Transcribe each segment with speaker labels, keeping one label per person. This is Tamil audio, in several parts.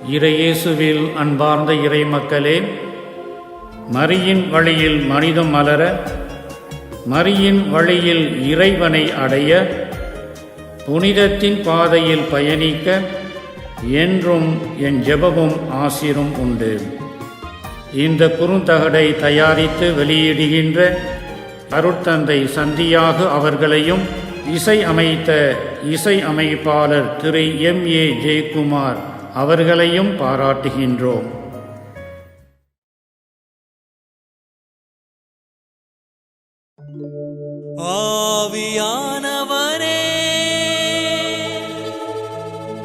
Speaker 1: இறையேசுவில் அன்பார்ந்த இறை மக்களே, மரியின் வழியில் மனிதம் மலர, மரியின் வழியில் இறைவனை அடைய, புனிதத்தின் பாதையில் பயணிக்க என்றும் என் ஜெபமும் ஆசிரும் உண்டு. இந்த குறுந்தகடை தயாரித்து வெளியிடுகின்ற அருட்தந்தை சந்தியாகு அவர்களையும், இசை அமைத்த இசை அமைப்பாளர் திரு M.A. ஜெயக்குமார் அவர்களையும் பாராட்டுகின்றோம்.
Speaker 2: ஆவியானவரே,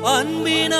Speaker 2: அன்பினாவியானவரே,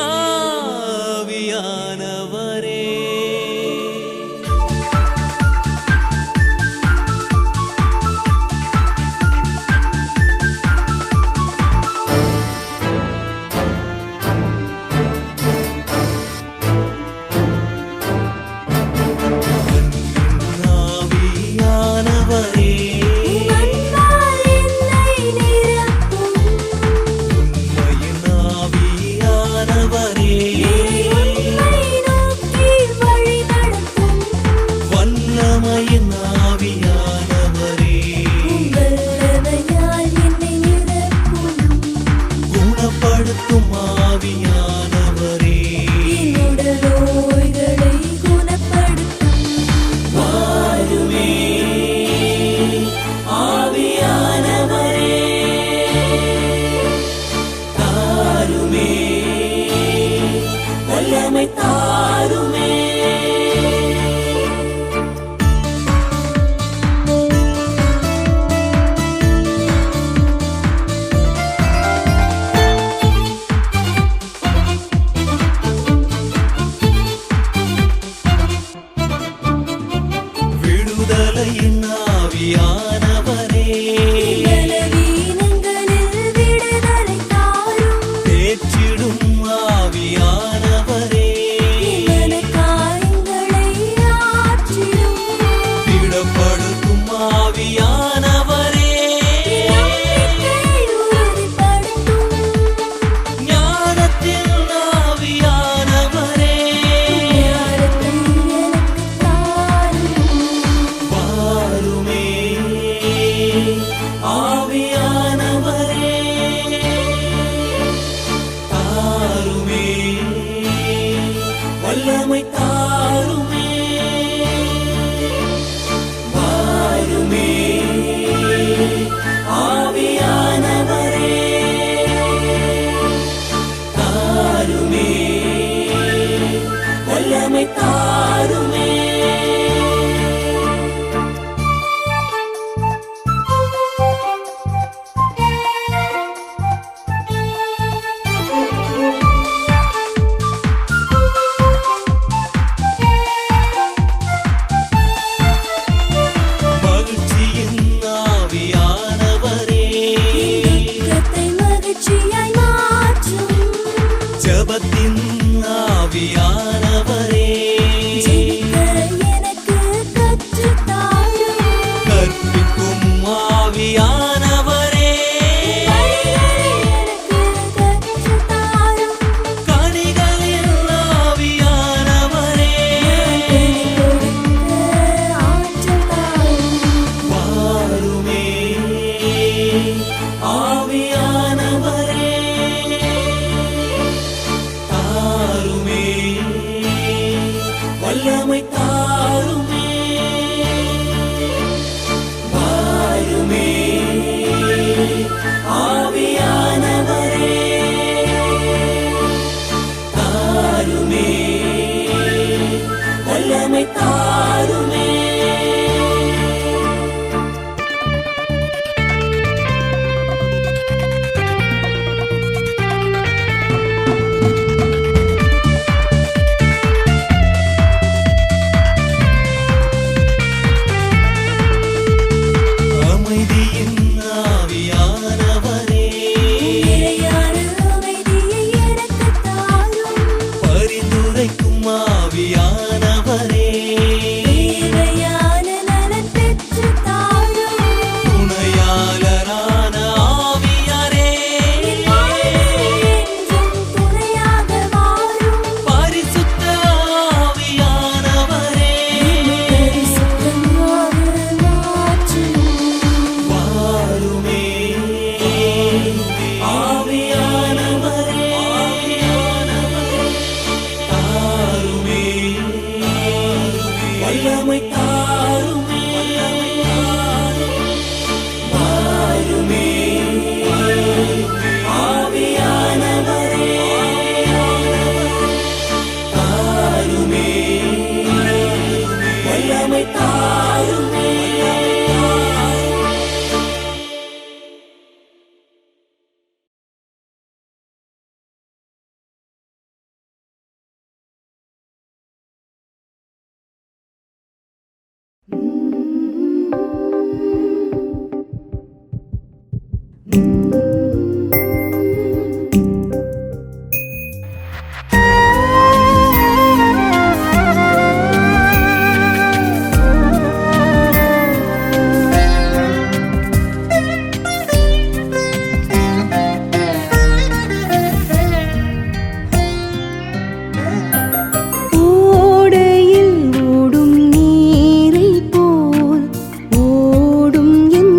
Speaker 2: ஓடும் என்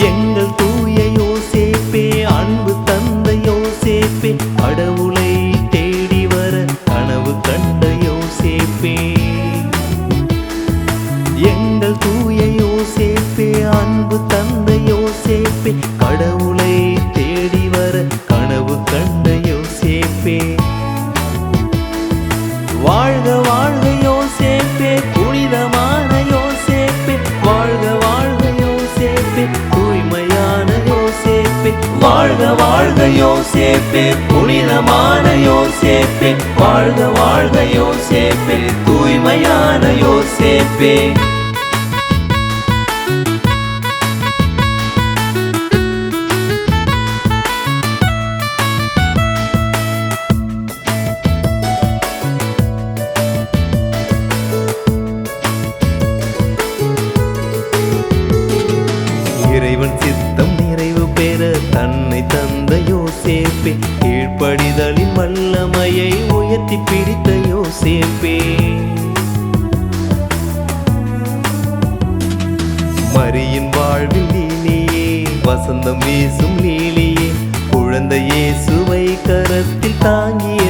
Speaker 2: எங்கள் தூய யோசேப்பே, அன்பு தந்தை யோசேப்பே, கடவுளை தேடி வர கனவு கண்ட யோசேப்பே. எங்கள் தூய யோசேப்பே, அன்பு தந்தை யோசேப்பே, கடவுளை தேடி வர கனவு கண்ட யோசேப்பே. வாழ்க வாழ்க யோசேப்பே, புனிதமான யோசேப்பே, வாழ்க வாழ்க யோசேப்பே, தூய்மையான யோசேப்பே. வாழ்க வாழ்க யோசேப்பே, புனிதமான யோசேப்பே, வாழ்க வாழ்க யோசேப்பே, தூய்மையான யோசேப்பே. இறைவன் சித்தம் நிறைவு பெற தன்னை தந்த யோசேப்பே, கீழ்ப்படிதலின் வல்லமையை உயர்த்தி பிடித்த யோசேப்பே. மரியின் வாழ்வில் லீலியே, வசந்தம் வீசும் லீலியே, குழந்தை இயேசுவை கரத்தில் தாங்கிய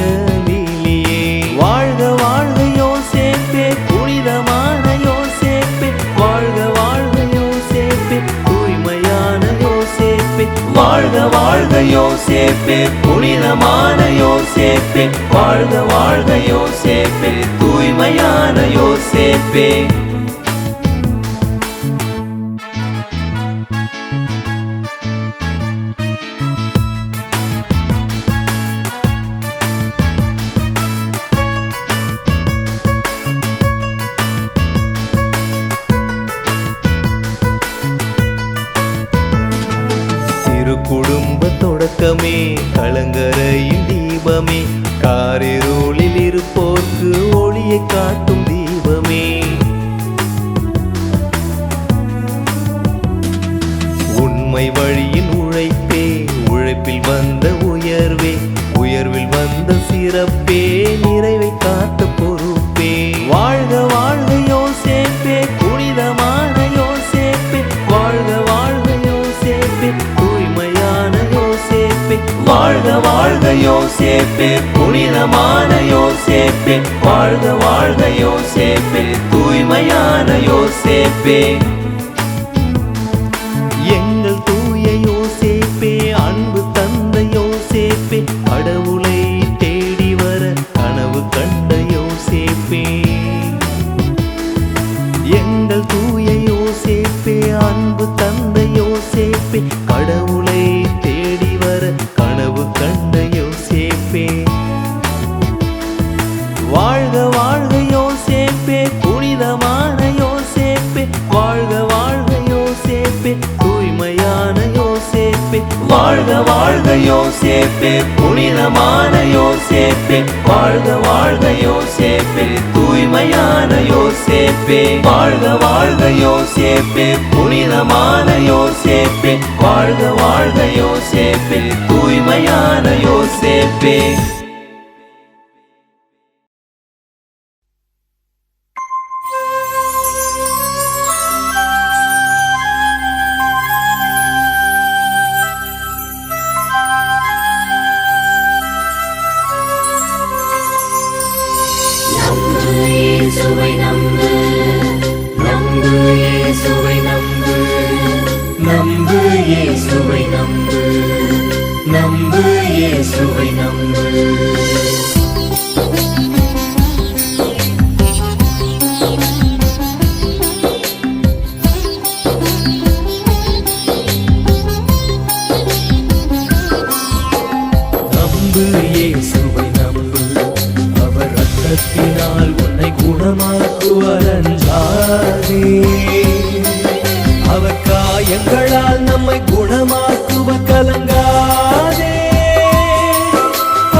Speaker 2: லீலியே. வாழ்க வாழ்க யோசேப்பே, புனிதமான யோசேப்பே, வாழ்க வாழ்க யோசேப்பே, தூய்மையான யோசேப்பே. வாழ்க வாழ்க யோசேப்பே, புனிதமான யோசேப்பே, வாழ்க வாழ்க யோசேப்பே, தூய்மையான யோசேப்பே. குடும்ப தொடக்கமே, கலங்கரையின் தீபமே, காரிருளில் இருப்போர்க்கு ஒளியை காட்டும் தீபமே. உண்மை வழியின் உழைப்பே, உழைப்பில் வந்த உயர்வே, உயர்வில் வந்த சிறப்பே, நிறைவை காட்ட பொறுப்பே. வாழ்க வாழ்க யோசேப்பே, புனிதமான யோசேப்பே, வாழ்க வாழ்க யோசேப்பே, தூய்மையான யோசேப்பே. வாழ்க வாழ்க யோசேப்பே, புனிதமான யோசேப்பே, வாழ்க வாழ்க யோசேப்பே, தூய்மையான யோசேப்பே. எங்கள் தூய யோசேப்பே, அன்பு தந்தை யோசேப்பே, கடவுளை தேடி வர கனவு கண்ட யோசேப்பே. எங்கள் தூய யோசேப்பே, அன்பு தந்தை யோசேப்பே, கடவுளை தேடி வர கனவு கண்ட யோசேப்பே. வாழ்க வாழ்க யோசேப்பே, புனிதமான யோசேப்பே, வாழ்க வாழ்க யோசேப்பே, தூய்மையான யோசேப்பே. வாழ்க வாழ்க யோசேப்பே, புனிதமான யோசேப்பே, வாழ்க வாழ்க யோசேப்பே, தூய்மையான யோசேப்பே. வாழ்க வாழ்க யோசேப்பே, புனிதமான யோசேப்பே, வாழ்க வாழ்க யோசேப்பே, தூய்மையான யோசேப்பே.
Speaker 3: இயேசுவை நம்பு, நம்பு இயேசுவை நம்பு, நம்பு இயேசுவை நம்பு, நம்பு இயேசுவை நம்பு.
Speaker 2: நம்பு இயேசுவை நம்பு, அவர் இரத்தத்தினால் உன்னை குணமாக்குவார் அஞ்சாதே. அவர் காயங்களால் நம்மை குணமாக்குவார் கலங்காதே.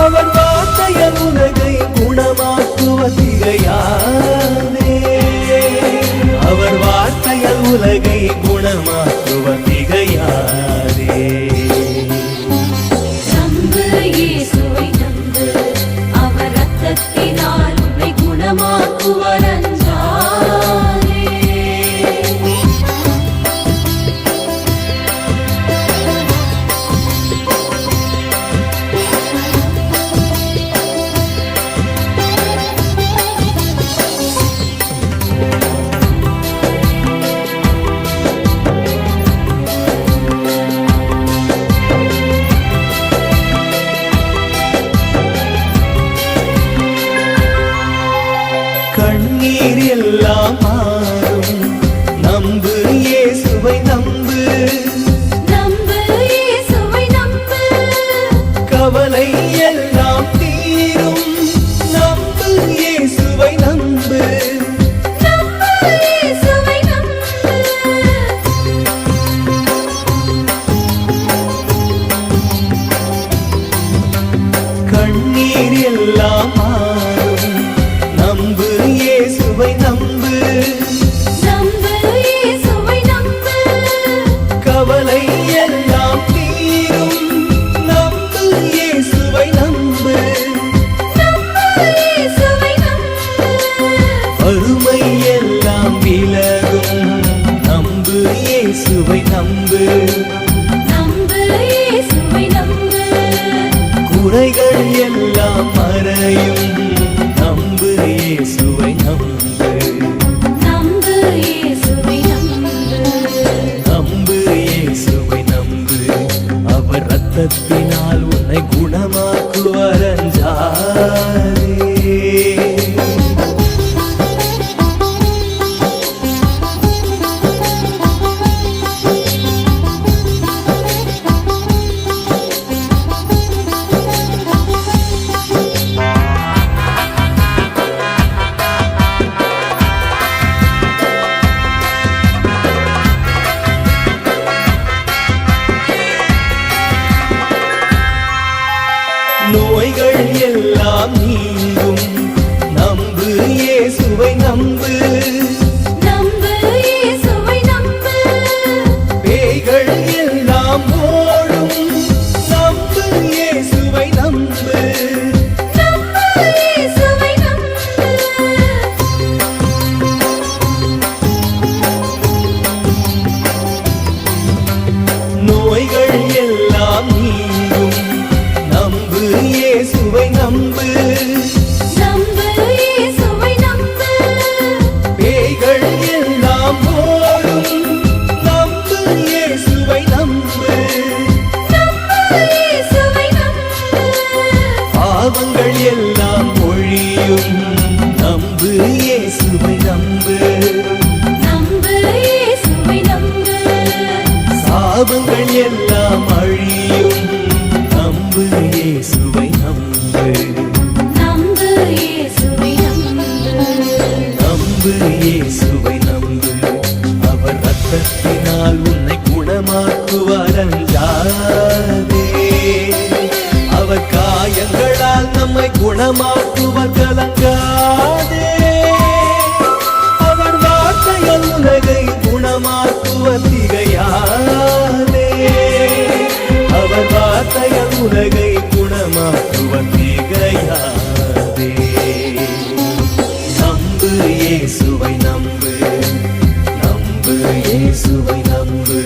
Speaker 2: அவர் வார்த்தையால் உலகை குணமாக்குவார் திகையாதே. அவர் வார்த்தையால் உலகை குணமாக்குவார் திகையாதே.
Speaker 3: நம்பு இயேசுவை நம்பு.
Speaker 2: நோய்கள் எல்லாம் மறையும். நம்பு இயேசுவை நம்பு,
Speaker 3: நம்பு இயேசுவை நம்பு,
Speaker 2: நம்பு இயேசுவை நம்பு. அவர் இரத்தத்தினால் உன்னை குணமாக்குவார் அஞ்சாதே. நோய்கள் எல்லாம் நீங்கும். நம்பு இயேசுவை நம்பு,
Speaker 3: நம்பு இயேசுவை நம்பு,
Speaker 2: பேய்கள் எல்லாம் ஓடும். நம்பு இயேசுவை நம்பு,
Speaker 3: நம்பு இயேசுவை நம்பு.
Speaker 2: நோய்கள் எல்லாம் நீங்கும். நம்பு இயேசுவை நம்பு,
Speaker 3: நம்பு இயேசுவை நம்பு,
Speaker 2: பேய்கள் எல்லாம் ஓடும். நம்பு இயேசுவை நம்பு,
Speaker 3: நம்பு இயேசுவை நம்பு.
Speaker 2: பாவங்கள் எல்லாம் ஒழியும். நம்பு இயேசுவை நம்பு,
Speaker 3: நம்பு இயேசுவை நம்பு,
Speaker 2: சாபங்கள் எல்லாம் அழியும். நம்பு இயேசுவை நம்பு,
Speaker 3: நம்பு இயேசுவை நம்பு,
Speaker 2: நம்பு இயேசுவை நம்பு. அவர் இரத்தத்தினால் உன்னை குணமாக்குவார் அஞ்சாதே. அவர் காயங்களால் நம்மை குணமாக்குவார் கலங்காதே. அவர் வார்த்தையால் உலகை குணமாக்குவார் திகையாதே. அவர் வார்த்தையால் உலகை குணமாக்குவார் திகையாதே. நம்பு இயேசுவை நம்பு, நம்பு இயேசுவை நம்பு,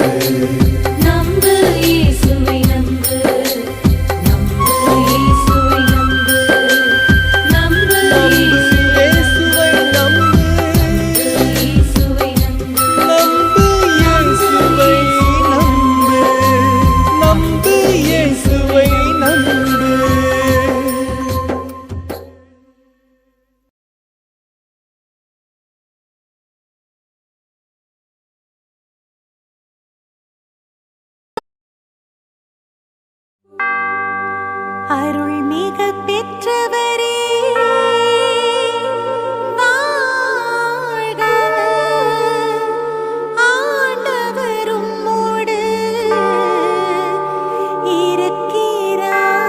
Speaker 3: நம்பு இயேசுவை நம்பு, நம்பு இயேசுவை நம்பு, நம்பு
Speaker 2: இயேசுவை நம்பு,
Speaker 3: இயேசுவை நம்பு,
Speaker 2: நம்பு இயேசுவை நம்பு, நம்பு இயேசுவை நம்பு.
Speaker 4: அருள்மிகு பெற்றவரே வாழ்க. ஆண்டவர் உம்மோடு இருக்கிறார்.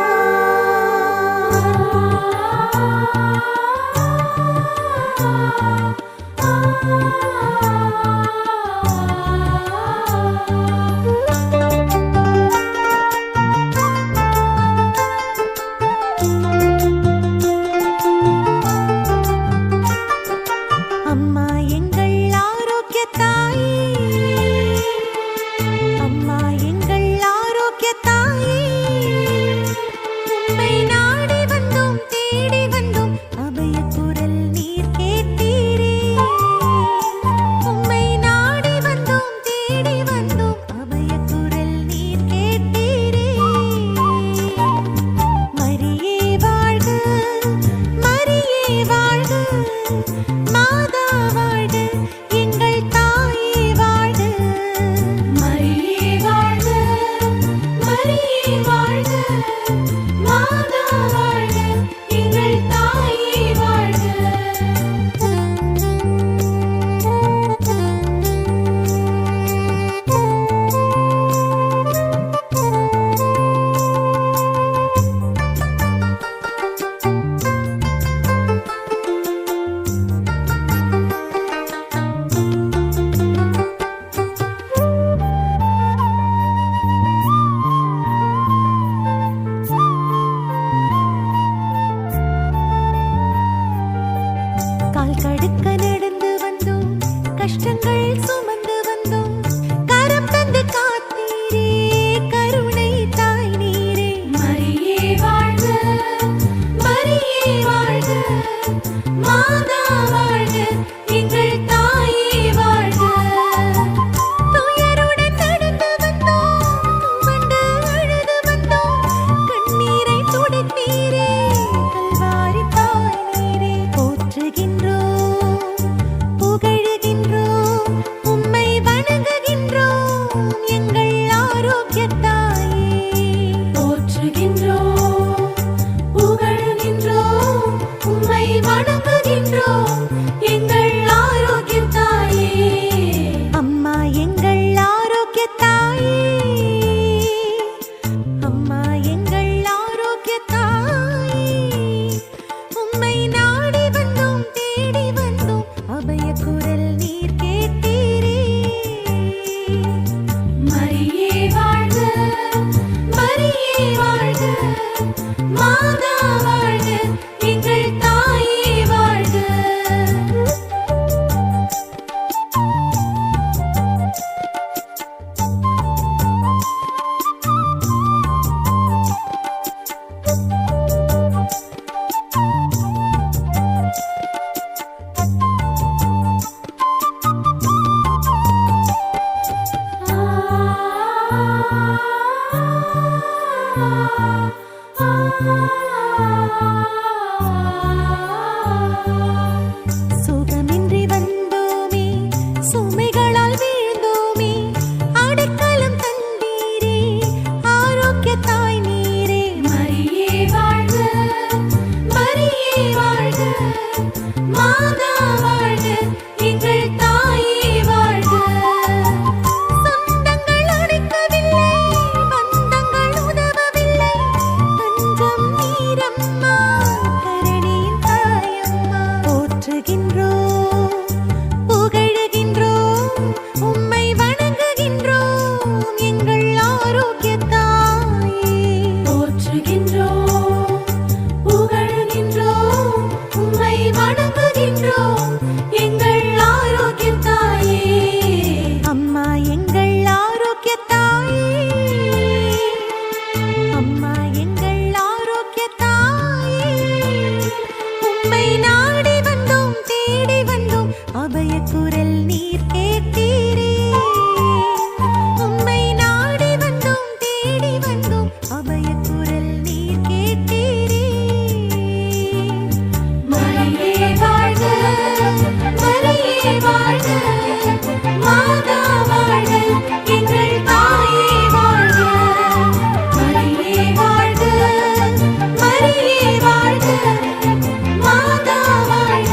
Speaker 3: மாதா வாழ்க எங்கள் தாயே வாழ்க
Speaker 4: துயருடன் நடந்து வந்தோம் துவண்டு அழுது வந்தோம் கண்ணீரை துடைத்தீரே கல்வாரி தாய் நீரே போற்றுகின்றோம் புகழுகின்றோம் உம்மை வணங்குகின்றோம் எங்கள் ஆரோக்கிய தாயே
Speaker 3: போற்றுகின்றோம் புகழுகின்றோம் உம்மை வணங்குகின்றோம் எங்கள் ஆரோக்கிய தாயே
Speaker 4: அம்மா எங்கள் ஆரோக்கிய தாயே அம்மா எங்கள் ஆரோக்கிய தாயே உம்மை நாடி வந்தோம் தேடி வந்தோம் அபய குரல் நீர் கேட்டீரே
Speaker 3: மரியே வாழ்க மரியே வாழ்க மாதா வாழ்க எங்கள் தாயே வாழ்க
Speaker 4: சுகமின்றி வந்தோமே சுமைகளால் வீழ்ந்தோமே அடைக்கலம் தந்தீரே ஆரோக்கிய தாய் நீரே
Speaker 3: மரியே வாழ்க மரியே வாழ்க மாதா வாழ்க எங்கள் தாயே வாழ்க
Speaker 4: சொந்தங்கள் அடைக்கவில்லை பந்தங்கள் உதவவில்லை தஞ்சம் நீரம்மா கருணையின் தாயம்மா போற்றுகின்றோம் புகழுகின்றோம் உம்மை வணங்குகின்றோம் எங்கள் ஆரோக்கிய தாயே
Speaker 3: போற்றுகின்றோம் புகழுகின்றோம் உம்மை வணங்குகின்றோம் எங்கள் ஆரோக்கிய தாயே
Speaker 4: அம்மா எங்கள் ஆரோக்கிய தாயே அம்மா எங்கள் ஆரோக்கிய தாயே உம்மை நாடி வந்தோம் தேடி வந்தோம் அபய குரல் நீர் கேட்டீரே உம்மை நாடி வந்தோம் தேடி வந்தோம் அபய குரல் நீர் கேட்டீரே
Speaker 3: மரியே வாழ்க மரியே வாழ்க மாதா வாழ்க எங்கள் தாயே வாழ்க மரியே வாழ்க மரியே வாழ்க மாதா வாழ்க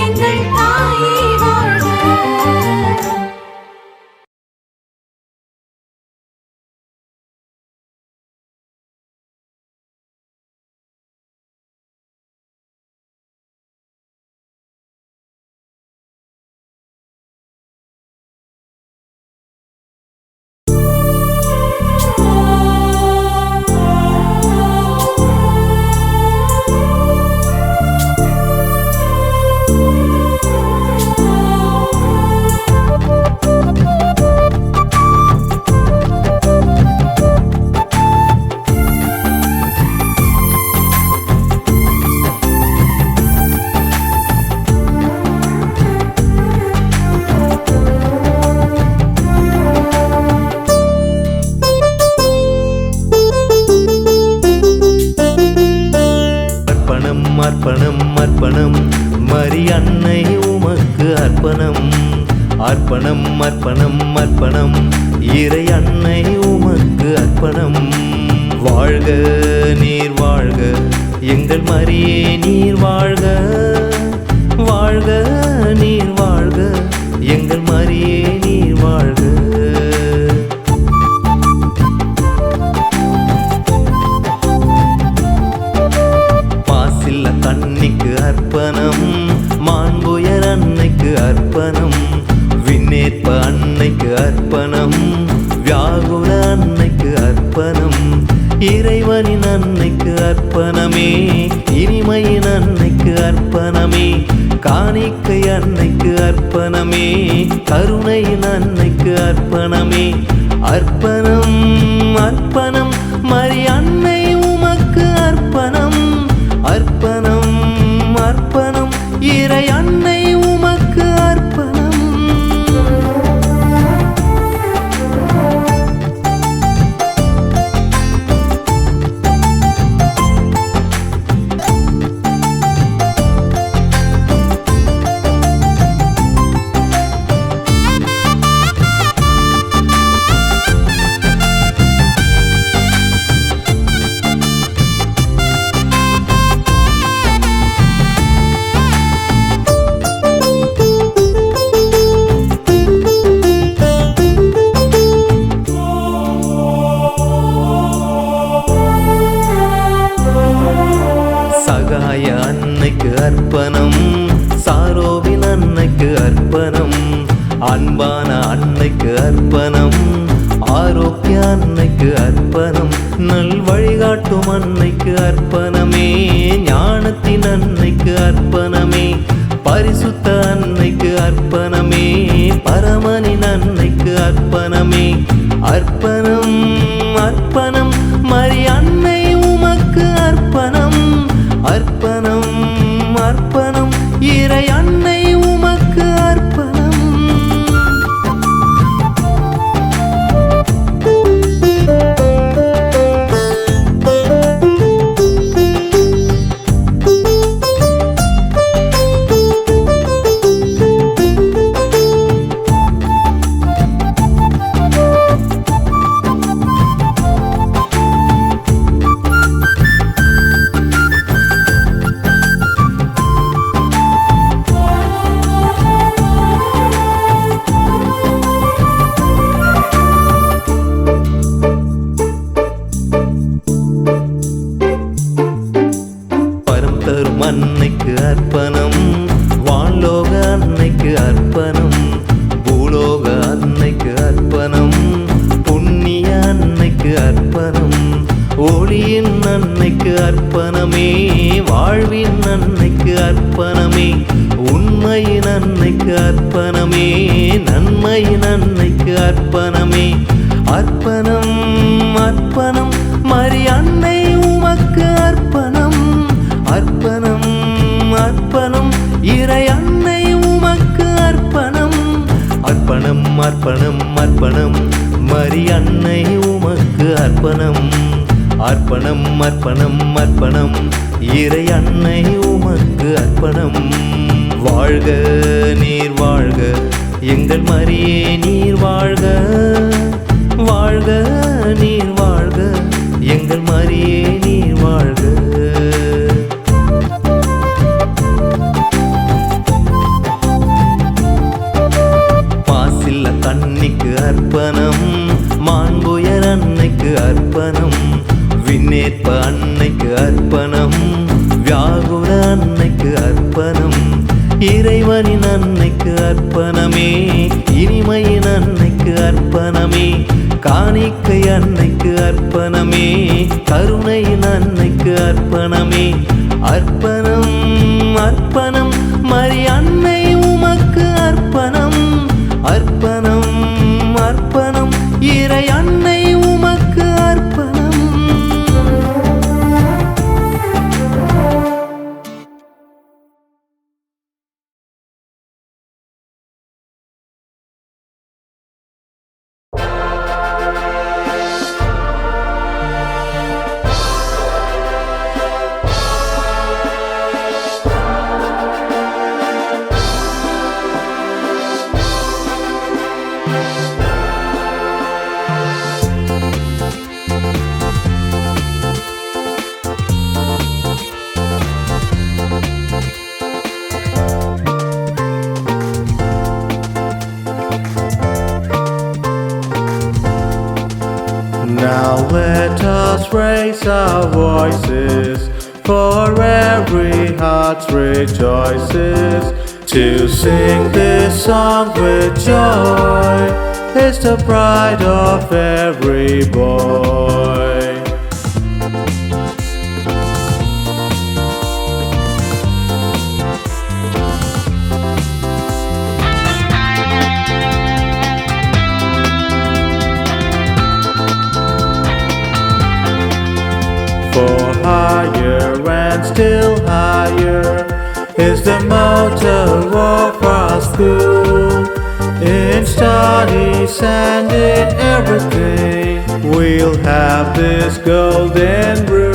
Speaker 3: எங்கள் தாயே வாழ்க
Speaker 2: அர்ப்பணம் அர்ப்பணம் மரி அன்னை உமக்கு அர்ப்பணம் அர்ப்பணம் அர்ப்பணம் அர்ப்பணம் இறை அன்னை உமக்கு அர்ப்பணம் வாழ்க நீர் வாழ்க எங்கள் மரியே நீர் வாழ்க வாழ்க நீர் வாழ்க எங்கள் மரியே நீர் வாழ்க மாசில்ல கண்ணிக்கு அர்ப்பணம் மாண்புயர் அன்னைக்கு அர்ப்பணம் விண்ணேற்ப அன்னைக்கு அர்ப்பணம் வியாகுல அன்னைக்கு அர்ப்பணம் இறைவனின் அன்னைக்கு அர்ப்பணமே இனிமையின் அன்னைக்கு அர்ப்பணமே காணிக்கை அன்னைக்கு அர்ப்பணமே கருணையின் அன்னைக்கு அர்ப்பணமே அர்ப்பணம் அர்ப்பணம் மரி அன்னை உமக்கு அர்ப்பணம் அர்ப்பணம் அர்ப்பணம் சகாய அன்னைக்கு அர்ப்பணம், சாரோவின் அன்னைக்கு அர்ப்பணம், அன்பான அன்னைக்கு அர்ப்பணம், ஆரோக்கிய அன்னைக்கு அர்ப்பணம், நல் வழிகாட்டும் அன்னைக்கு அர்ப்பணமே, ஞானத்தின் அன்னைக்கு அர்ப்பணமே, பரிசுத்த அன்னைக்கு அர்ப்பணமே, பரமனின் அன்னைக்கு அர்ப்பணமே, அர்ப்பணம் அர்ப்பணம் மரி அன்னை உமக்கு அர்ப்பணம், அர்ப்பணம் அர்ப்பணம் இறை அன்னை உமக்கு அர்ப்பணம். அன்னைக்கு அர்ப்பணம், வான்லோக அன்னைக்கு அர்ப்பணம், பூலோக அன்னைக்கு அர்ப்பணம், புண்ணிய அன்னைக்கு அர்ப்பணம், ஒளியின் அன்னைக்கு அர்ப்பணமே, வாழ்வின் அன்னைக்கு அர்ப்பணமே, உண்மையின் அன்னைக்கு அர்ப்பணமே, நன்மையின் அன்னைக்கு அர்ப்பணமே, அர்ப்பணம் அர்ப்பணம் மரி அன்னை உமக்கு அர்ப்பணம், அர்ப்பணம் அர்ப்பணம் இறை அன்னை உமக்கு அர்ப்பணம், அர்ப்பணம் அர்ப்பணம் அர்ப்பணம் மரி அன்னை உமக்கு அர்ப்பணம், அர்ப்பணம் அர்ப்பணம் அர்ப்பணம் இறை அன்னை உமக்கு அர்ப்பணம். வாழ்க நீர் வாழ்க எங்கள் மரியே நீர் வாழ்க, வாழ்க நீர் வாழ்க எங்கள் மரியே நீர் வாழ்க. அன்னைக்கு அர்ப்பணம், மாண்புயர் அன்னைக்கு அர்ப்பணம், விண்ணேற்ப அன்னைக்கு அர்ப்பணம், வியாகுல அன்னைக்கு அர்ப்பணம், இறைவனின் அன்னைக்கு அர்ப்பணமே, இனிமையின் அன்னைக்கு அர்ப்பணமே, காணிக்கை அன்னைக்கு அர்ப்பணமே, கருணையின் அன்னைக்கு அர்ப்பணமே, அர்ப்பணம் அர்ப்பணம் மரி அன்னை உமக்கு அர்ப்பணம், அர்ப்பணம் அர்ப்பணம் இறை அன்னை உமக்கு அர்ப்பணம்.
Speaker 5: Now let us raise our voices, for every heart rejoices, to sing this song with joy. It's the pride of every boy. For higher and still higher is the motto of our school. In studies and in everything, we'll have this golden rule.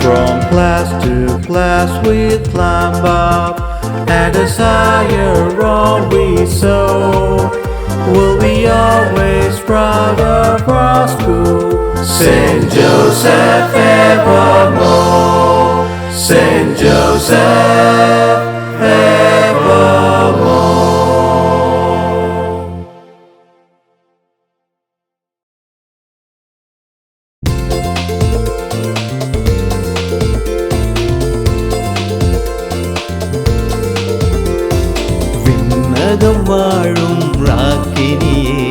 Speaker 5: From class to class we climb up, and as higher on we soar, we'll be always proud of our school, Saint Joseph evermore. said evermore.
Speaker 2: விண்ணகம் வாழும் ராக்கினியே,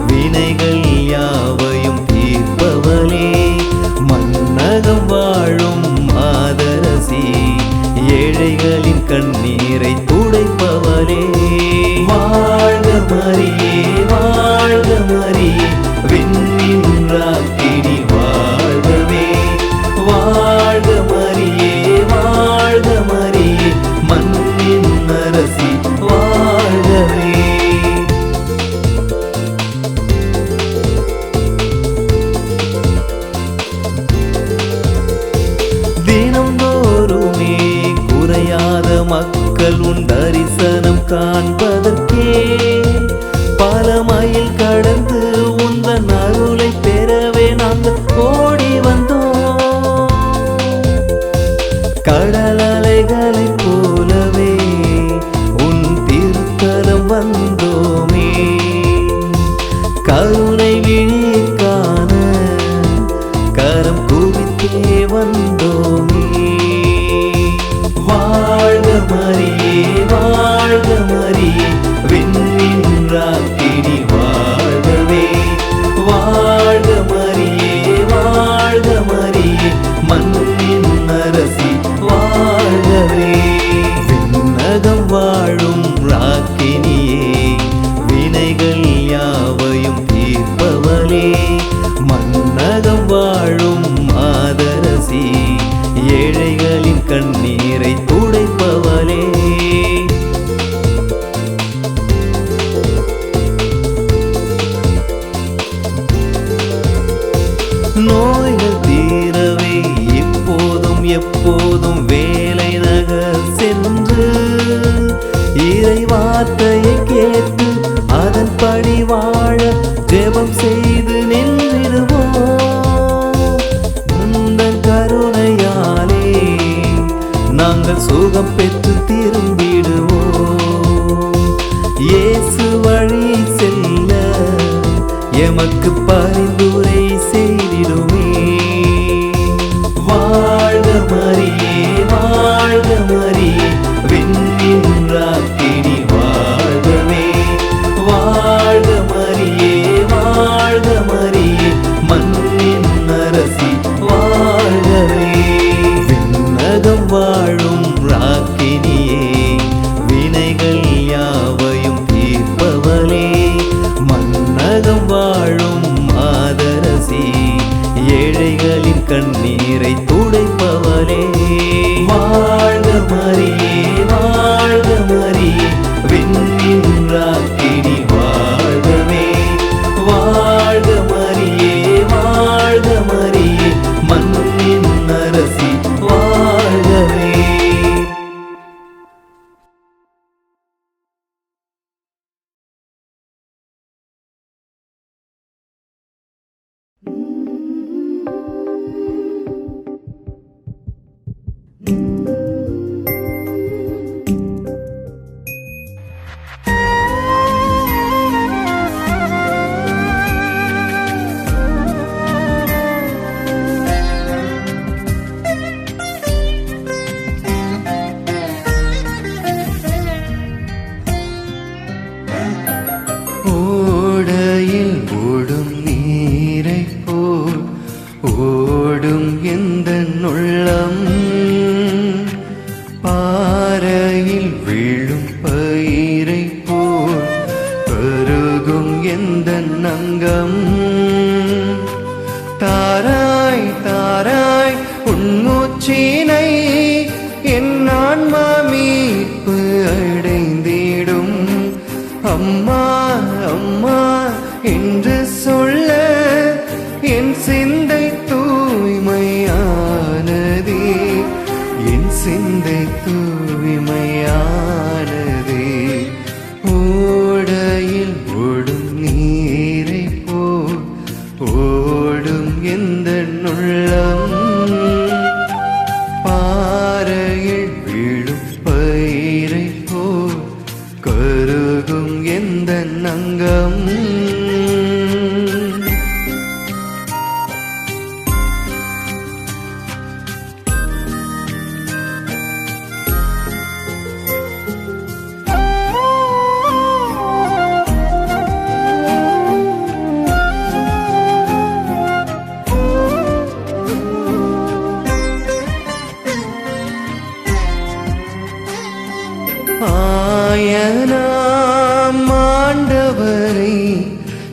Speaker 2: வினைகள் யாவையும் தீர்ப்பவளே, மன்னகம் வாழும் மாதரசி, ஏழைகளின் கண்ணீரை துடைப்பவளே. வாழ்க மரியே, வாழ்க மரியே, விண்ணின் ராக்கினி வாழ்கவே. வாழ்க மரியே, வாழ்க மரியே, மண்ணின் அரசி வாழ்கவே. தினம்தோறுமே குறையாத மக்கள் உன் தரிசனம் காண்பதற்கே பல மைல் கடந்து உந்தன் அருளை பெறவே நாங்கள் ஓடி வந்தோம். கடல் அலைகளைப் போலவே உன் திருத்தலம் வந்தோமே. கருணை விழி காண கரம் குவித்தே வந்தோமே. வாழ்க மரியே, வாழ்க மரியே, விண்ணின் ராக்கினி வாழ்கவே. வாழ்க மரியே, வாழ்க மரியே, மண்ணின் அரசி வாழ்கவே. விண்ணகம் வாழும் ராக்கினியே, வினைகள் யாவையும் தீர்ப்பவளே, மன்னகம் வாழும் மாதரசி, ஏழைகளின் கண்ணீரை துடைப்பவளே. நோய்கள் தீரவே இப்போதும் எப்போதும் வேலை நகர் சென்று இறை வார்த்தையை கேட்டு அதன்படி வாழ ஜெபம் செய்து நின்றிடுவோம். உந்தன் கருணையாலே நாங்கள் சுகம் பெற்று திரும்பிடுவோம். இயேசு வழி செல்ல எமக்கு பரிந்துரை செய்திடுமே. வாழ்க மரியே, வாழ்க மரியே, விண்ணின் ராக்கினி வாழ்கவே. வாழ்க மரியே, வாழ்க மரியே, மண்ணின் அரசி வாழ்கவே. விண்ணகம் வாழும் ராக்கினியே, வினைகள் யாவையும் தீர்ப்பவளே, மன்னகம் வாழும் மாதரசி, ஏழைகளின் கண்ணீரை துடைப்பவளே. வாழ்க மரியே, வாழ்க மரியே, விண்ணின் ராக்கினி வாழ்கவே. வாழ்க மரியே, வாழ்க மரியே, மண்ணின் அரசி வாழ்கவே. ஓடையில் ஓடும் நீரைப் போல் ஓடும் எந்தன் உள்ளம், பாறையில் விழும் பயிரைப் போல் பருகும் எந்தன் அங்கம். தாராய் தாராய் உன்மூச்சினை என் ஆன்மா மீட்பு அடைந்திடும். அம்மா அம்மா என்று சொல்ல என் சிந்தை தூய்மையானதே. அவரை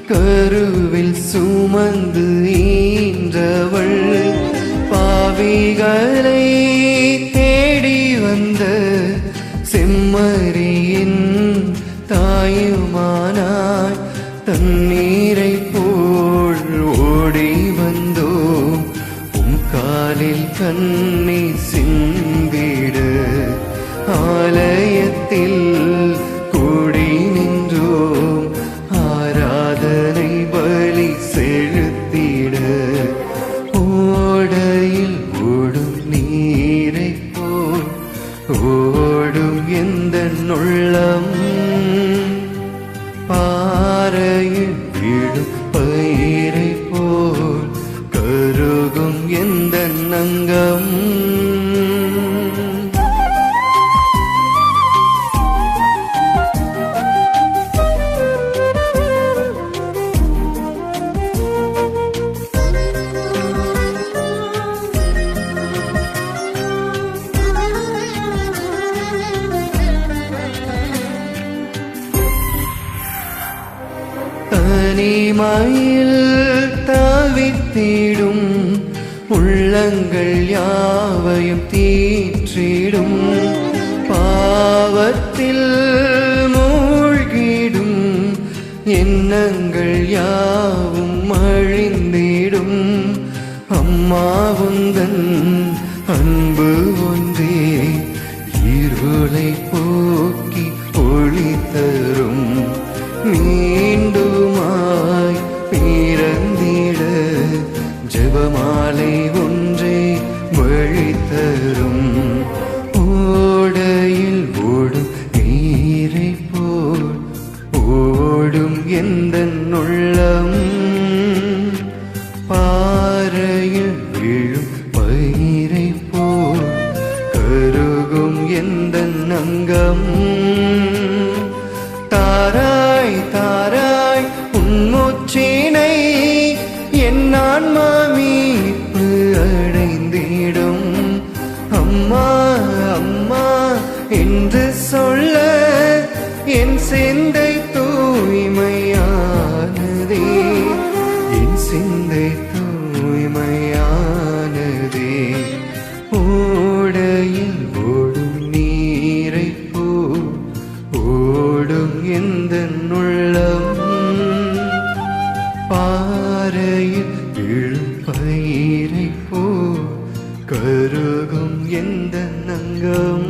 Speaker 2: கருவில் சுமந்து ஈன்றவள் பாவிகளை தேடி வந்த செம்மறியின் தாயுமானாய் தண்ணீரை போல் ஓடி வந்தோம் காலில் கண்ணை சிந்திட ஆலயத்தில் கூடி நின்றோம் ஆராதனை பலி செலுத்திட ஓடையில் ஓடும் நீரை போல் ஓடும் எந்த உள்ளம் பாறையில் விழும் பயிரை போல் கருகும் எந்த நங்கம் தனிமையில் தவித்திடும் உள்ளங்கள் யாவையும் தீற்றிடும் பாவத்தில் மூழ்கிடும் எண்ணங்கள் யாவும் அழிந்திடும் அம்மாவுந்தன் அன்பு ஒன்றே இருளை போக்கி ஒளி தரும் மீண்டுமாய் பிறந்திட ஜெபமாலை ஒன்றே வழி தரும் ஓடையில் ஓடும் நீரை போல் ஓடும் எந்த உள்ளம் பாறையில் விழும் பயிரை போல் கருகும் எந்த அங்கம் தாராய் தாராய் உன்மூச்சினை என் ஆன்மா மீட்பு அடைந்திடும் அம்மா அம்மா என்று சொல்ல என் சிந்தை தூய்மையானதே என் சிந்தை தூய்மையானதே ஓடையில் ஓடும் நீரை போல் ஓடும் எந்த உள்ளம் பாறையில் விழும் பயிரை போல் கருகும் எந்த நங்கம்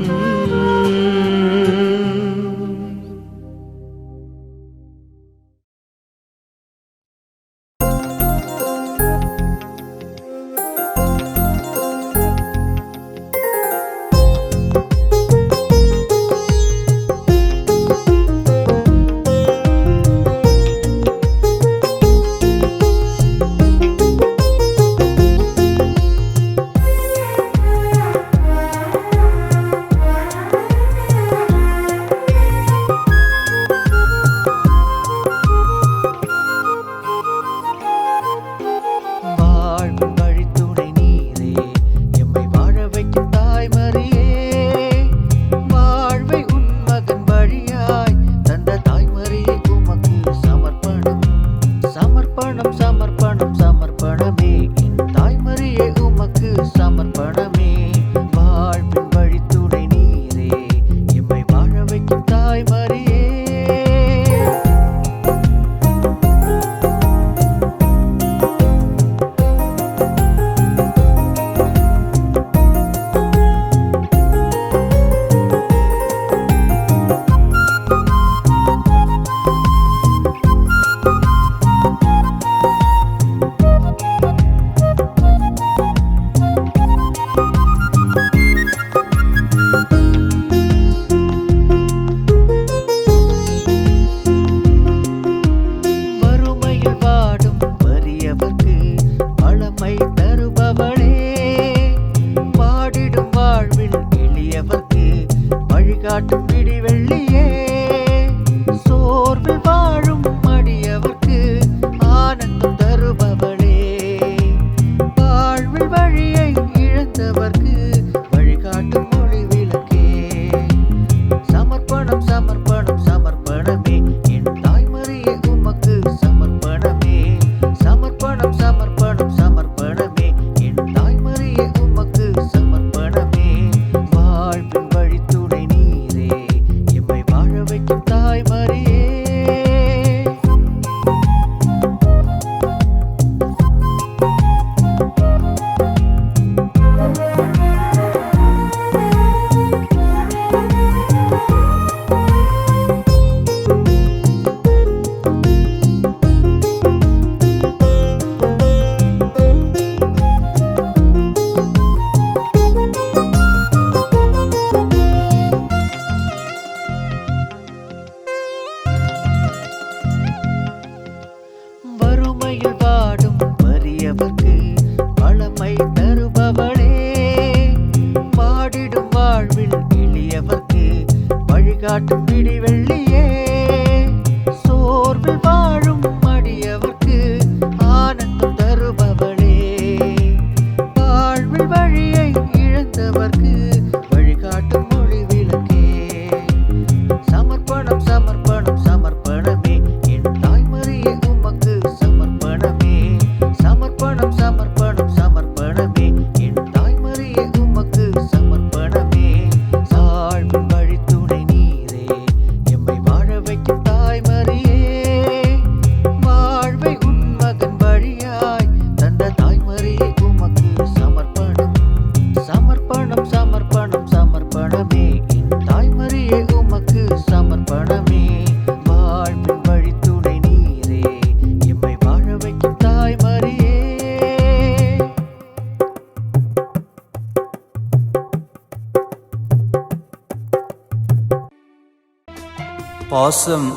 Speaker 6: பாசம்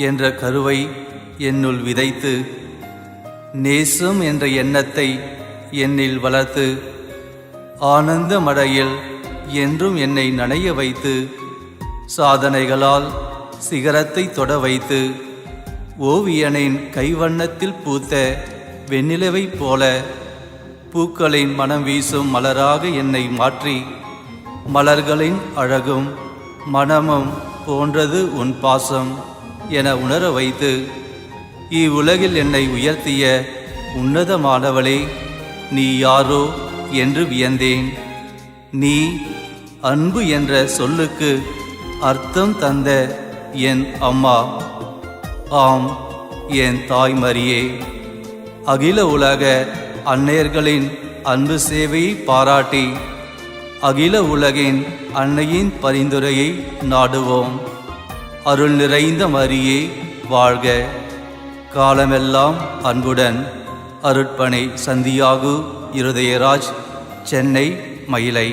Speaker 6: என்ற கருவை என்னுள் விதைத்து, நேசம் என்ற எண்ணத்தை என்னில் வளர்த்து, ஆனந்த மழையில் என்றும் என்னை நனைய வைத்து, சாதனைகளால் சிகரத்தை தொட வைத்து, ஓவியனின் கைவண்ணத்தில் பூத்த வெண்ணிலவைப் போல பூக்களின் மனம் வீசும் மலராக என்னை மாற்றி, மலர்களின் அழகும் மனமும் போன்றது உன் பாசம் என உணர வைத்து, இவ்வுலகில் என்னை உயர்த்திய உன்னதமானவளே நீ யாரோ என்று வியந்தேன். நீ அன்பு என்ற சொல்லுக்கு அர்த்தம் தந்த என் அம்மா, ஆம் என் தாய் மரியே. அகில உலக அன்னையர்களின் அன்பு சேவையை பாராட்டி, அகில உலகின் அன்னையின் பரிந்துரையை நாடுவோம். அருள் நிறைந்த மரியே வாழ்க. காலமெல்லாம் அன்புடன் அருட்பணி சந்தியாகு இருதயராஜ், சென்னை, மயிலை.